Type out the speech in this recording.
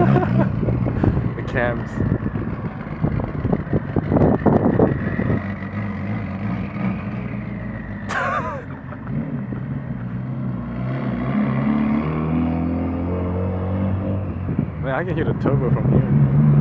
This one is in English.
The cams. Man, I can hear the turbo from here.